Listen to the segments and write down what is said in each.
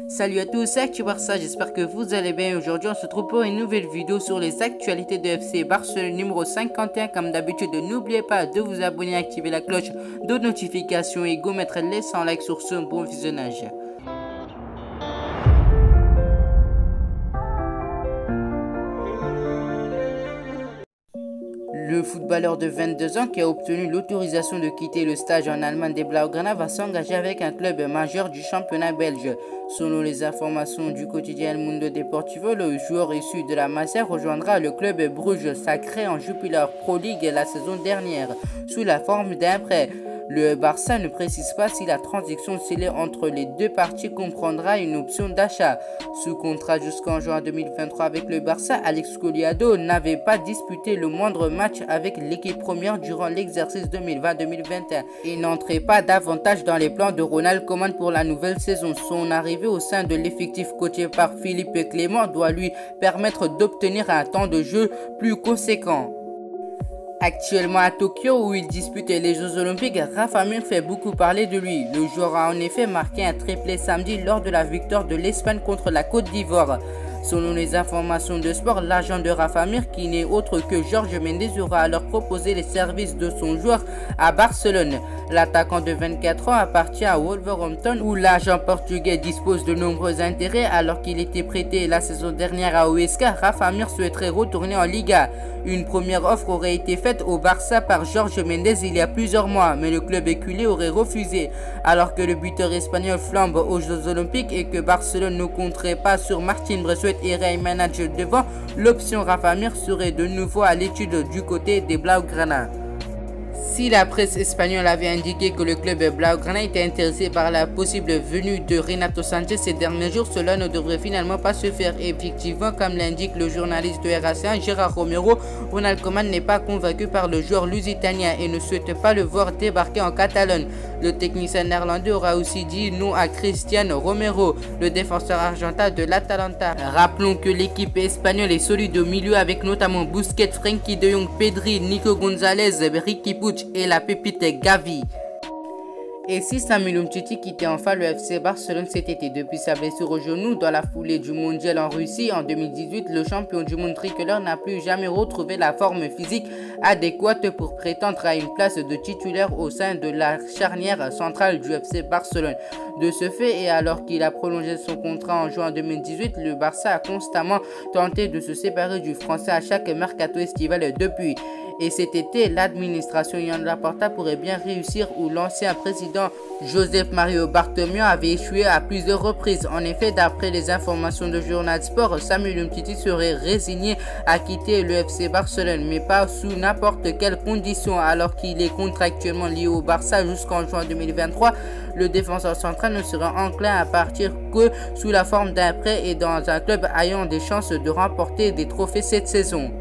Salut à tous, c'est Actu Barça, j'espère que vous allez bien. Aujourd'hui on se retrouve pour une nouvelle vidéo sur les actualités de FC Barcelone numéro 51. Comme d'habitude, n'oubliez pas de vous abonner, activer la cloche de notification et go mettre les 100 likes sur ce bon visionnage. Le footballeur de 22 ans qui a obtenu l'autorisation de quitter le stage en Allemagne des Blaugrana va s'engager avec un club majeur du championnat belge. Selon les informations du quotidien El Mundo Deportivo, le joueur issu de la Masia rejoindra le club Bruges sacré en Jupiler Pro League la saison dernière sous la forme d'un prêt. Le Barça ne précise pas si la transaction scellée entre les deux parties comprendra une option d'achat. Sous contrat jusqu'en juin 2023 avec le Barça, Alex Collado n'avait pas disputé le moindre match avec l'équipe première durant l'exercice 2020-2021 et n'entrait pas davantage dans les plans de Ronald Koeman pour la nouvelle saison. Son arrivée au sein de l'effectif coaché par Philippe Clément doit lui permettre d'obtenir un temps de jeu plus conséquent. Actuellement à Tokyo où il dispute les Jeux Olympiques, Rafa Mir fait beaucoup parler de lui. Le joueur a en effet marqué un triplé samedi lors de la victoire de l'Espagne contre la Côte d'Ivoire. Selon les informations de sport, l'agent de Rafa Mir, qui n'est autre que Jorge Mendes, aura alors proposé les services de son joueur à Barcelone. L'attaquant de 24 ans appartient à Wolverhampton où l'agent portugais dispose de nombreux intérêts. Alors qu'il était prêté la saison dernière à Huesca, Rafa Mir souhaiterait retourner en Liga. Une première offre aurait été faite au Barça par Jorge Mendes il y a plusieurs mois, mais le club éculé aurait refusé. Alors que le buteur espagnol flambe aux Jeux Olympiques et que Barcelone ne compterait pas sur Martin Braithwaite et Ryan Manager devant, l'option Rafa Mir serait de nouveau à l'étude du côté des Blaugrana. Si la presse espagnole avait indiqué que le club Blaugrana était intéressé par la possible venue de Renato Sanchez ces derniers jours, cela ne devrait finalement pas se faire. Effectivement, comme l'indique le journaliste de RAC1 Gérard Romero, Ronald Koeman n'est pas convaincu par le joueur lusitanien et ne souhaite pas le voir débarquer en Catalogne. Le technicien néerlandais aura aussi dit non à Cristiano Romero, le défenseur argentin de l'Atalanta. Rappelons que l'équipe espagnole est solide au milieu avec notamment Busquets, Frenkie de Jong, Pedri, Nico Gonzalez, Riqui Puig et la pépite Gavi. Et si Samuel Umtiti quittait enfin le FC Barcelone cet été depuis sa blessure au genou dans la foulée du mondial en Russie en 2018, le champion du monde tricolore n'a plus jamais retrouvé la forme physique adéquate pour prétendre à une place de titulaire au sein de la charnière centrale du FC Barcelone. De ce fait, et alors qu'il a prolongé son contrat en juin 2018, le Barça a constamment tenté de se séparer du Français à chaque mercato estival depuis. Et cet été, l'administration Joan Laporta pourrait bien réussir où l'ancien président Josep Mario Bartomeu avait échoué à plusieurs reprises. En effet, d'après les informations de Journal Sport, Samuel Umtiti serait résigné à quitter le FC Barcelone, mais pas sous n'importe quelles conditions. Alors qu'il est contractuellement lié au Barça jusqu'en juin 2023, le défenseur central ne sera enclin à partir que sous la forme d'un prêt et dans un club ayant des chances de remporter des trophées cette saison.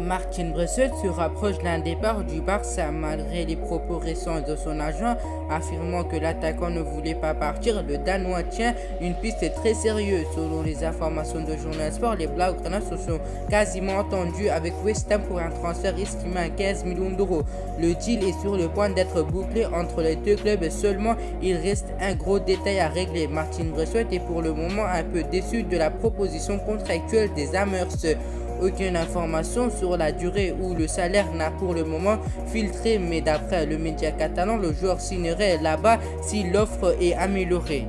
Martin Braithwaite se rapproche d'un départ du Barça malgré les propos récents de son agent affirmant que l'attaquant ne voulait pas partir. Le Danois tient une piste très sérieuse. Selon les informations de Journal Sport, les Blaugrana se sont quasiment entendus avec West Ham pour un transfert estimé à 15 millions d'euros. Le deal est sur le point d'être bouclé entre les deux clubs, seulement il reste un gros détail à régler. Martin Braithwaite est pour le moment un peu déçu de la proposition contractuelle des Hammers. Aucune information sur la durée ou le salaire n'a pour le moment filtré, mais d'après le média catalan, le joueur signerait là-bas si l'offre est améliorée.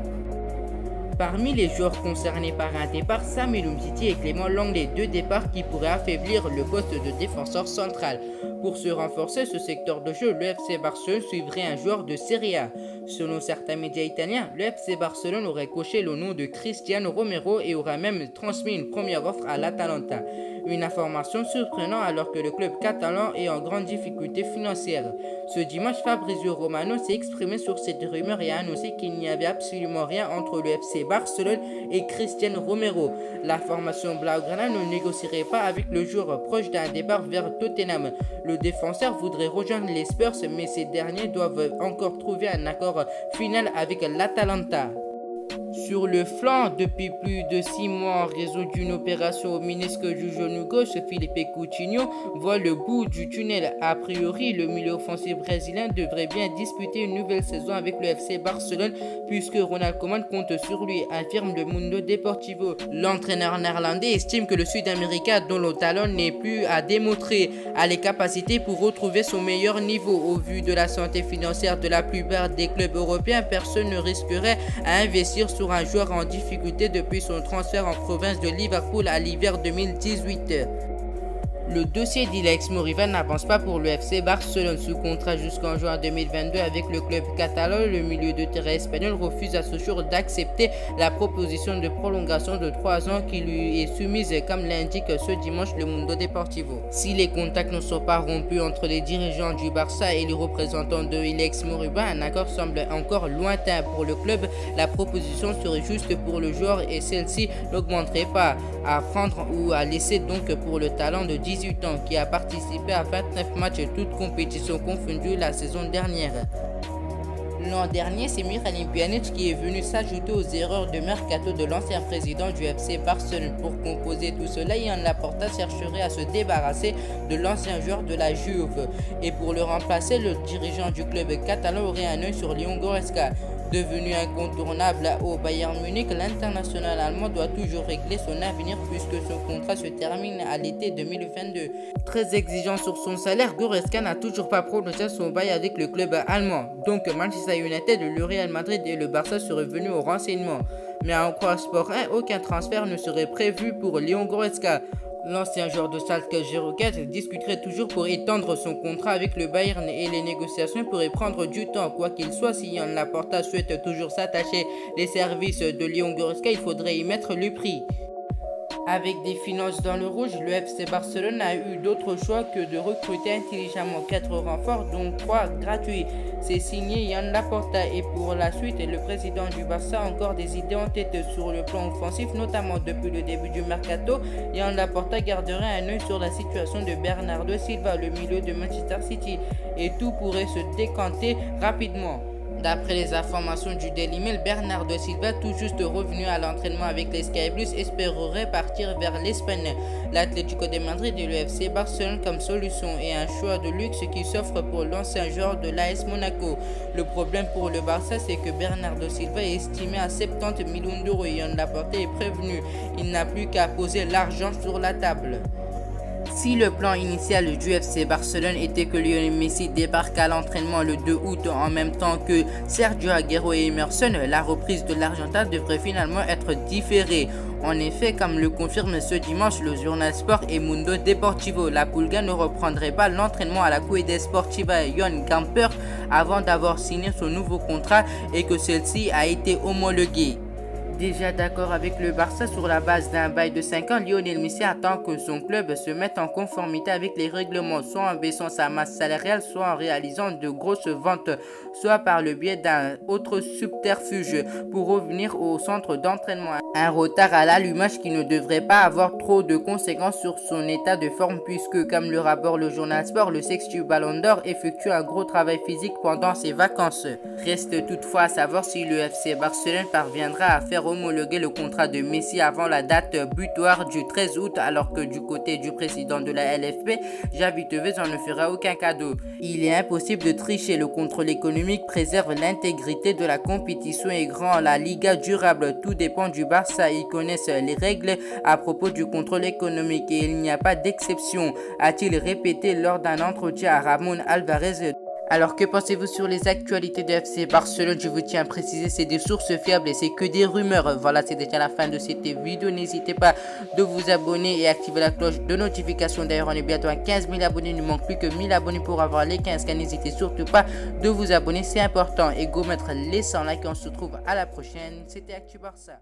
Parmi les joueurs concernés par un départ, Samuel Umtiti et Clément Lenglet, deux départs qui pourraient affaiblir le poste de défenseur central. Pour se renforcer ce secteur de jeu, le FC Barcelone suivrait un joueur de Serie A. Selon certains médias italiens, le FC Barcelone aurait coché le nom de Cristiano Romero et aurait même transmis une première offre à l'Atalanta. Une information surprenante alors que le club catalan est en grande difficulté financière. Ce dimanche, Fabrizio Romano s'est exprimé sur cette rumeur et a annoncé qu'il n'y avait absolument rien entre le FC Barcelone et Cristiano Romero. La formation Blaugrana ne négocierait pas avec le joueur proche d'un départ vers Tottenham. Le défenseur voudrait rejoindre les Spurs, mais ces derniers doivent encore trouver un accord final avec l'Atalanta. Sur le flanc, depuis plus de 6 mois en raison d'une opération au ménisque du genou gauche, Philippe Coutinho voit le bout du tunnel. A priori, le milieu offensif brésilien devrait bien disputer une nouvelle saison avec le FC Barcelone puisque Ronald Koeman compte sur lui, affirme le Mundo Deportivo. L'entraîneur néerlandais estime que le Sud-Américain dont le talent n'est plus à démontrer a les capacités pour retrouver son meilleur niveau. Au vu de la santé financière de la plupart des clubs européens, personne ne risquerait à investir sur un joueur en difficulté depuis son transfert en province de Liverpool à l'hiver 2018. Le dossier d'Ilex Moriba n'avance pas pour le FC Barcelone. Sous contrat jusqu'en juin 2022 avec le club catalan, le milieu de terrain espagnol refuse à ce jour d'accepter la proposition de prolongation de 3 ans qui lui est soumise, comme l'indique ce dimanche le Mundo Deportivo. Si les contacts ne sont pas rompus entre les dirigeants du Barça et les représentants de Ilex Moriba, un accord semble encore lointain pour le club. La proposition serait juste pour le joueur et celle-ci n'augmenterait pas à prendre ou à laisser donc pour le talent de 18 ans qui a participé à 29 matchs toutes compétitions confondues la saison dernière. L'an dernier, c'est Miralem Pjanic qui est venu s'ajouter aux erreurs de mercato de l'ancien président du FC Barcelone. Pour composer tout cela, Joan Laporta chercherait à se débarrasser de l'ancien joueur de la Juve. Et pour le remplacer, le dirigeant du club catalan aurait un œil sur Leon Goretzka. Devenu incontournable au Bayern Munich, l'international allemand doit toujours régler son avenir puisque son contrat se termine à l'été 2022. Très exigeant sur son salaire, Goretzka n'a toujours pas prononcé son bail avec le club allemand. Donc Manchester United, le Real Madrid et le Barça seraient venus au renseignement. Mais à en croire Sport 1, aucun transfert ne serait prévu pour Leon Goretzka. L'ancien joueur de Schalke 04 discuterait toujours pour étendre son contrat avec le Bayern et les négociations pourraient prendre du temps. Quoi qu'il soit, si Joan Laporta souhaite toujours s'attacher les services de Leon Goretzka, il faudrait y mettre le prix. Avec des finances dans le rouge, le FC Barcelone a eu d'autres choix que de recruter intelligemment 4 renforts, dont 3 gratuits. C'est signé Joan Laporta et pour la suite, le président du Barça a encore des idées en tête sur le plan offensif, notamment depuis le début du mercato. Joan Laporta garderait un œil sur la situation de Bernardo Silva, le milieu de Manchester City, et tout pourrait se décanter rapidement. D'après les informations du Daily Mail, Bernardo Silva, tout juste revenu à l'entraînement avec les Sky Blues, espérerait partir vers l'Espagne. L'Atlético de Madrid et le FC Barcelone comme solution et un choix de luxe qui s'offre pour l'ancien joueur de l'AS Monaco. Le problème pour le Barça, c'est que Bernardo Silva est estimé à 70 millions d'euros et Joan Laporta est prévenu. Il n'a plus qu'à poser l'argent sur la table. Si le plan initial du FC Barcelone était que Lionel Messi débarque à l'entraînement le 2 août en même temps que Sergio Aguero et Emerson, la reprise de l'Argentin devrait finalement être différée. En effet, comme le confirme ce dimanche le journal Sport et Mundo Deportivo, la Pulga ne reprendrait pas l'entraînement à la Ciudad Sportiva Joan Gamper avant d'avoir signé son nouveau contrat et que celle-ci a été homologuée. Déjà d'accord avec le Barça sur la base d'un bail de 5 ans, Lionel Messi attend que son club se mette en conformité avec les règlements, soit en baissant sa masse salariale, soit en réalisant de grosses ventes, soit par le biais d'un autre subterfuge pour revenir au centre d'entraînement. Un retard à l'allumage qui ne devrait pas avoir trop de conséquences sur son état de forme puisque, comme le rapporte le journal Sport, le sextu Ballon d'Or effectue un gros travail physique pendant ses vacances. Reste toutefois à savoir si le FC Barcelone parviendra à faire homologuer le contrat de Messi avant la date butoir du 13 août alors que du côté du président de la LFP, Javi Tebas ne fera aucun cadeau. Il est impossible de tricher, le contrôle économique préserve l'intégrité de la compétition et rend la Liga durable. Tout dépend du Barça, ils connaissent les règles à propos du contrôle économique et il n'y a pas d'exception, a-t-il répété lors d'un entretien à Ramon Alvarez. Alors que pensez-vous sur les actualités de FC Barcelone? Je vous tiens à préciser, c'est des sources fiables et c'est que des rumeurs. Voilà, c'est déjà la fin de cette vidéo. N'hésitez pas de vous abonner et activer la cloche de notification. D'ailleurs, on est bientôt à 15 000 abonnés. Il ne manque plus que 1000 abonnés pour avoir les 15K. N'hésitez surtout pas de vous abonner, c'est important. Et go mettre les 100 likes. On se retrouve à la prochaine. C'était Actu Barça.